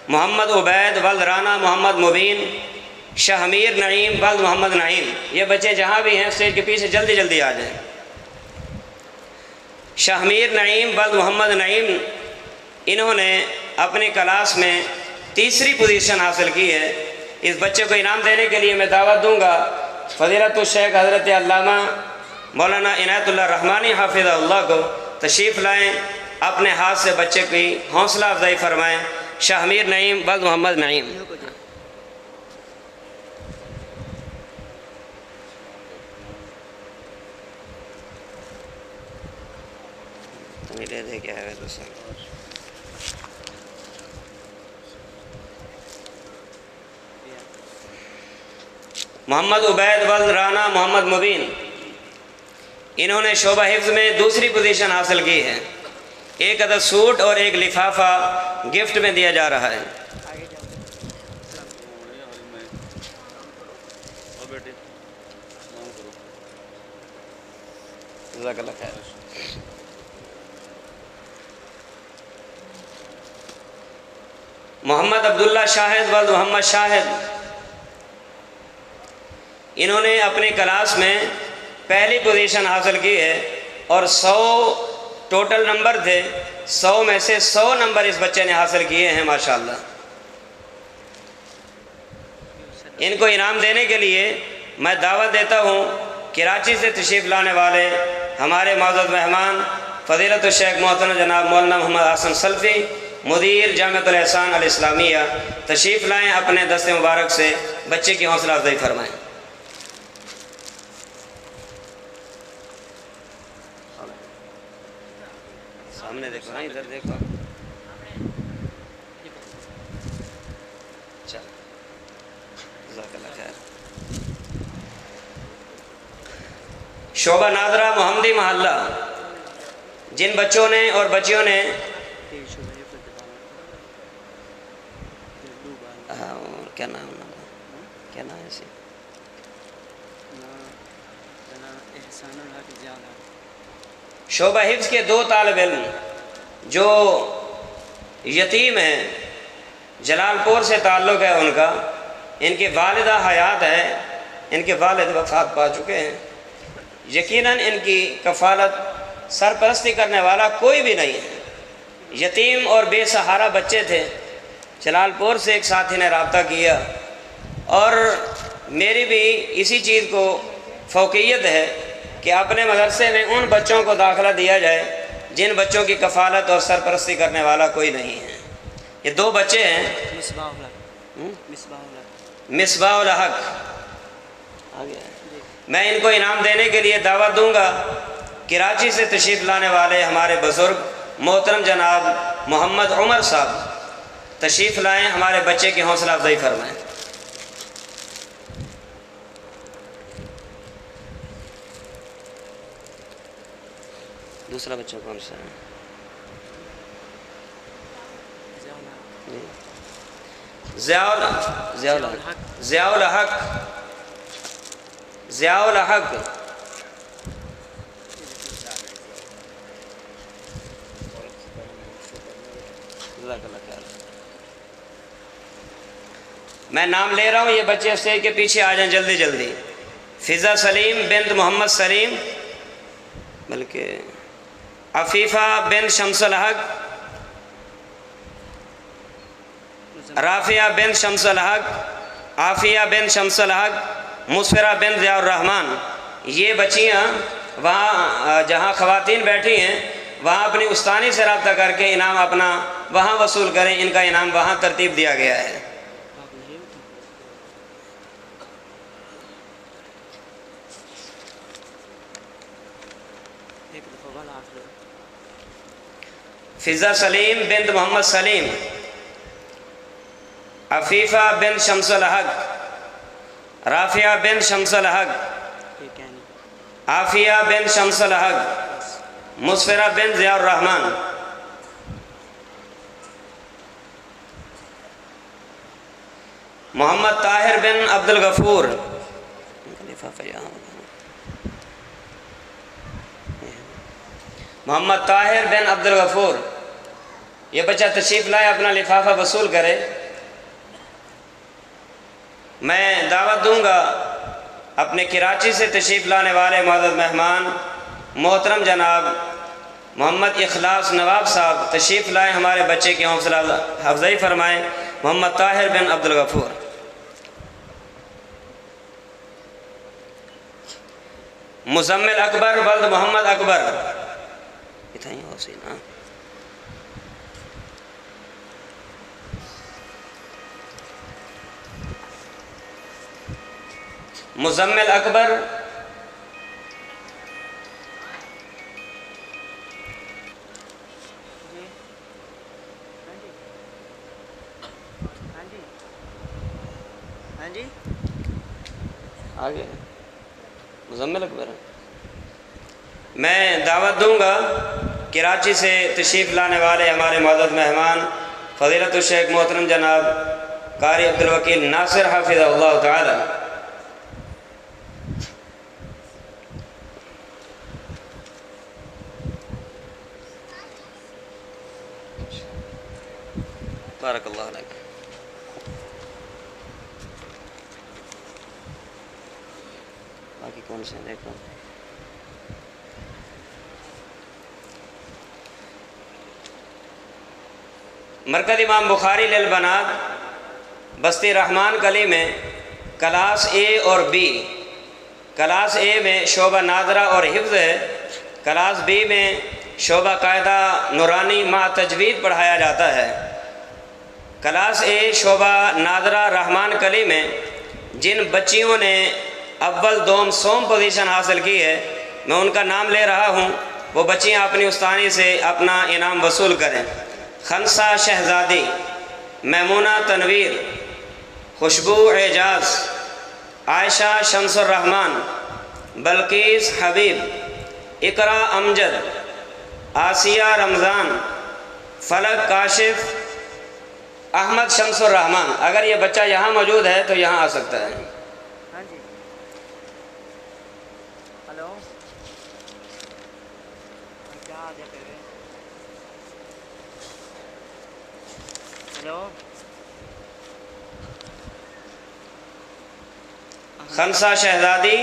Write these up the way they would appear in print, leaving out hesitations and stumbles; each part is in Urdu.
محمد عبید ولد رانا محمد مبین، شہمیر نعیم ولد محمد نعیم۔ یہ بچے جہاں بھی ہیں اسٹیج کے پیچھے جلدی جلدی آ جائیں۔ شہمیر نعیم ولد محمد نعیم، انہوں نے اپنی کلاس میں تیسری پوزیشن حاصل کی ہے۔ اس بچے کو انعام دینے کے لیے میں دعوت دوں گا فضیلت الشیخ حضرت علامہ مولانا عنایت اللہ رحمانی حافظہ اللہ کو، تشریف لائیں، اپنے ہاتھ سے بچے کی حوصلہ افزائی فرمائیں۔ شہمیر نعیم ولد محمد نعیم۔ محمد عبید ولد رانا محمد مبین، انہوں نے شعبہ حفظ میں دوسری پوزیشن حاصل کی ہے۔ ایک عدد سوٹ اور ایک لفافہ گفٹ میں دیا جا رہا ہے۔ جزاک اللہ خیر۔ محمد عبداللہ شاہد ولد محمد شاہد، انہوں نے اپنی کلاس میں پہلی پوزیشن حاصل کی ہے اور 100 ٹوٹل نمبر تھے، 100 میں سے 100 نمبر اس بچے نے حاصل کیے ہیں ماشاءاللہ۔ ان کو انعام دینے کے لیے میں دعوت دیتا ہوں کراچی سے تشریف لانے والے ہمارے معزز مہمان فضیلت الشیخ محترم جناب مولانا محمد حسن سلفی، مدیر جامعۃ الاحسان الاسلامیہ، تشریف لائیں، اپنے دست مبارک سے بچے کی حوصلہ افزائی فرمائیں۔ سامنے دیکھو، ہاں ادھر دیکھو۔ چل، جزاک اللہ خیر۔ شعبہ ناظرہ محمدی محلہ، جن بچوں نے اور بچیوں نے کیا نام ہے اسی شعبہ حفظ کے 2 طالب علم جو یتیم ہیں، جلال پور سے تعلق ہے ان کا، ان کی والدہ حیات ہے، ان کے والد وفات پا چکے ہیں۔ یقیناً ان کی کفالت سرپرستی کرنے والا کوئی بھی نہیں ہے، یتیم اور بے سہارا بچے تھے۔ جلال پور سے ایک ساتھی نے رابطہ کیا اور میری بھی اسی چیز کو فوقیت ہے کہ اپنے مدرسے میں ان بچوں کو داخلہ دیا جائے جن بچوں کی کفالت اور سرپرستی کرنے والا کوئی نہیں ہے۔ یہ 2 بچے ہیں، مصباح الحق، میں ان کو انعام دینے کے لیے دعوت دوں گا کراچی سے تشریف لانے والے ہمارے بزرگ محترم جناب محمد عمر صاحب، تشریف لائیں، ہمارے بچے کی حوصلہ افزائی فرمائیں۔ دوسرا بچہ کون سا ہے؟ ضیاء الحق، میں نام لے رہا ہوں، یہ بچے اسٹیج کے پیچھے آ جائیں جلدی جلدی۔ فضا سلیم بنت محمد سلیم، بلکہ عفیفہ بن شمس الحق، رافعہ بن شمس الحق، عافیہ بن شمس الحق، مسفرہ بن ضیاء الرحمن۔ یہ بچیاں وہاں جہاں خواتین بیٹھی ہیں وہاں اپنی استانی سے رابطہ کر کے انعام اپنا وہاں وصول کریں، ان کا انعام وہاں ترتیب دیا گیا ہے۔ فضا سلیم بنت محمد سلیم، عفیفہ بن شمس الحق، رافعہ بن شمس الحق، عافیہ بن شمس الحق، مسفرہ بن ضیاء الرحمن۔ محمد طاہر بن عبد الغفور، محمد طاہر بن عبد الغفور، یہ بچہ تشریف لائے، اپنا لفافہ وصول کرے۔ میں دعوت دوں گا اپنے کراچی سے تشریف لانے والے معزز مہمان محترم جناب محمد اخلاص نواب صاحب تشریف لائے، ہمارے بچے کی حوصلہ افزائی فرمائیں۔ محمد طاہر بن عبدالغفور۔ مزمل اکبر ولد محمد اکبر۔ مزمل اکبر آگے مزمل اکبر۔ میں دعوت دوں گا کراچی سے تشریف لانے والے ہمارے معزز مہمان فضیلت الشیخ محترم جناب قاری عبدالوکیل ناصر حافظ اللہ تعالی۔ بارک اللہ علیک۔ باقی کون سے دیکھو۔ مرکز امام بخاری للبنات بستی رحمان گلی میں کلاس اے اور بی، کلاس اے میں شعبہ نادرہ اور حفظ ہے، کلاس بی میں شعبہ قاعدہ نورانی مع تجوید پڑھایا جاتا ہے۔ کلاس اے شعبہ نادرہ رحمان کلی میں جن بچیوں نے اول دوم سوم پوزیشن حاصل کی ہے، میں ان کا نام لے رہا ہوں، وہ بچیاں اپنی استانی سے اپنا انعام وصول کریں۔ خنسا شہزادی، میمونہ تنویر، خوشبو اعجاز، عائشہ شمس الرحمان، بلقیس حبیب، اقرا امجد، آسیہ رمضان، فلک کاشف، احمد شمس الرحمان۔ اگر یہ بچہ یہاں موجود ہے تو یہاں آ سکتا ہے۔ خنسا شہزادی،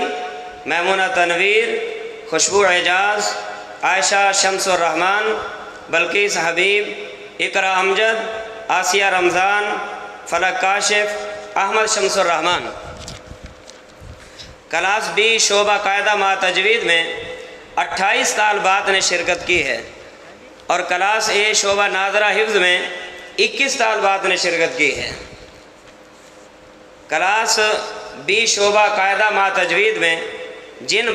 میمونہ تنویر، خوشبو اعجاز، عائشہ شمس الرحمان، بلقیس حبیب، اقرا امجد، آسیہ رمضان، فلک کاشف، احمد شمس الرحمان۔ کلاس بی شعبہ قاعدہ مع تجوید میں 28 طالبات نے شرکت کی ہے، اور کلاس اے شعبہ نادرہ حفظ میں 21 طالبات نے شرکت کی ہے۔ کلاس بی شعبہ قاعدہ مع تجوید میں جن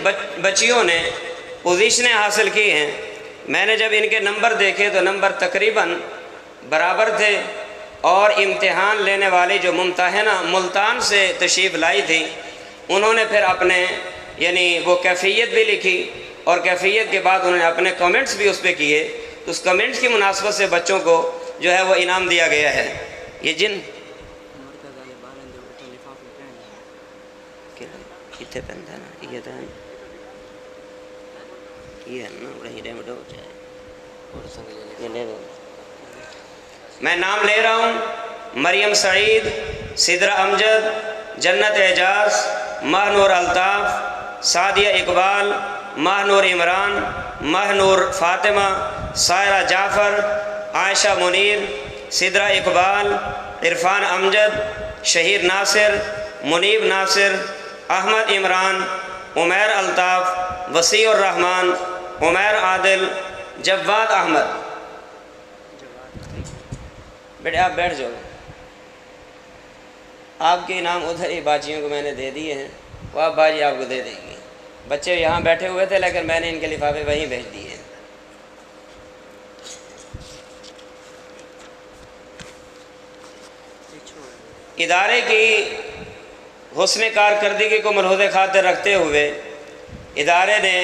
بچیوں نے پوزیشنیں حاصل کی ہیں، میں نے جب ان کے نمبر دیکھے تو نمبر تقریباً برابر تھے، اور امتحان لینے والی جو ممتحنہ ملتان سے تشریف لائی تھی، انہوں نے پھر اپنے یعنی وہ کیفیت بھی لکھی، اور کیفیت کے بعد انہوں نے اپنے کمنٹس بھی اس پہ کیے، تو اس کمنٹس کی مناسبت سے بچوں کو جو ہے وہ انعام دیا گیا ہے۔ یہ جن میں نام لے رہا ہوں: مریم سعید، سدرہ امجد، جنت اعجاز، ماہ نور الطاف، سعدیہ اقبال، ماہ نور عمران، ماہ نور فاطمہ، سائرہ جعفر، عائشہ منیر، سدرہ اقبال، عرفان امجد، شہیر ناصر، منیب ناصر، احمد عمران، عمیر الطاف، وسیع الرحمان، عمیر عادل، جواد احمد۔ بیٹے آپ بیٹھ جاؤ، آپ کے انعام ادھر ہی باجیوں کو میں نے دے دیے ہیں، وہ آپ باجی آپ کو دے دیں گی۔ بچے یہاں بیٹھے ہوئے تھے لیکن میں نے ان کے لفافے وہیں بھیج دیے ہیں۔ ادارے کی حسن کارکردگی کو ملحوظ خاطر رکھتے ہوئے ادارے نے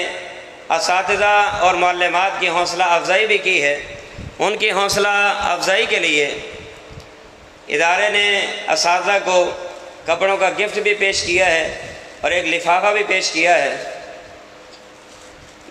اساتذہ اور معلمات کی حوصلہ افزائی بھی کی ہے۔ ان کی حوصلہ افزائی کے لیے ادارے نے اساتذہ کو کپڑوں کا گفٹ بھی پیش کیا ہے اور ایک لفافہ بھی پیش کیا ہے۔